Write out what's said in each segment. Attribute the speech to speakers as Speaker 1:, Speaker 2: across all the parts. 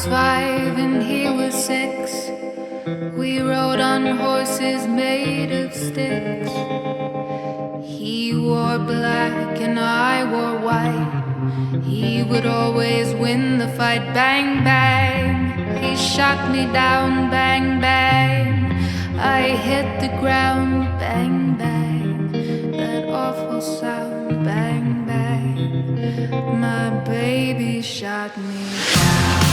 Speaker 1: 5 and he was 6. We rode on horses made of sticks. He wore black and I wore white. He would always win the fight. Bang, bang. He shot me down. Bang, bang. I hit the ground. Bang, bang. That awful sound. Bang, bang. My baby shot me down.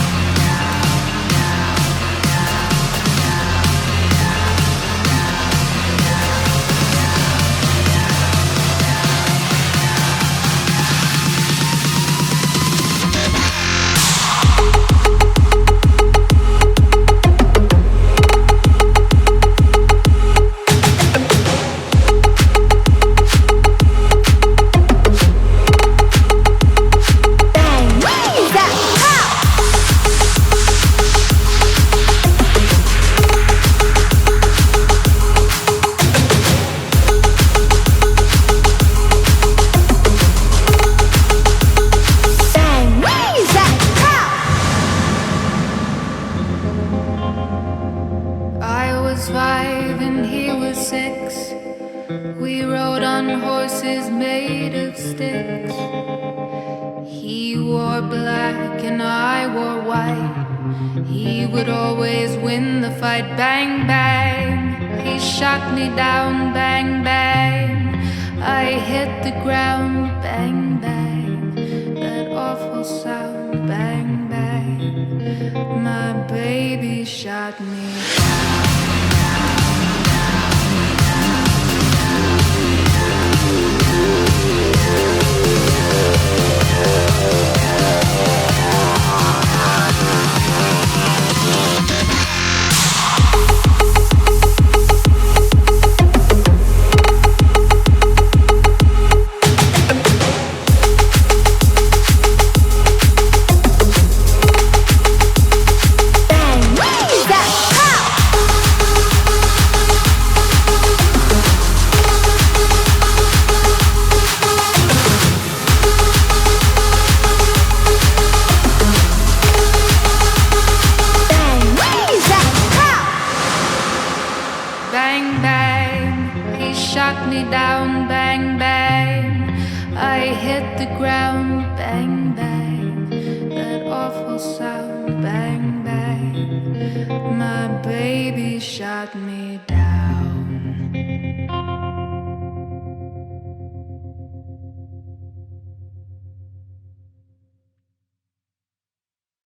Speaker 1: I was 5 and he was 6. We rode on horses made of sticks. He wore black and I wore white. He would always win the fight. Bang, bang. He shot me down. Bang, bang. I hit the ground. Bang, bang. That awful sound. Bang, bang. My baby shot me down. Bang, bang, he shot me down. Bang, bang, I hit the ground. Bang, bang, that awful sound. Bang, bang, my baby shot me down.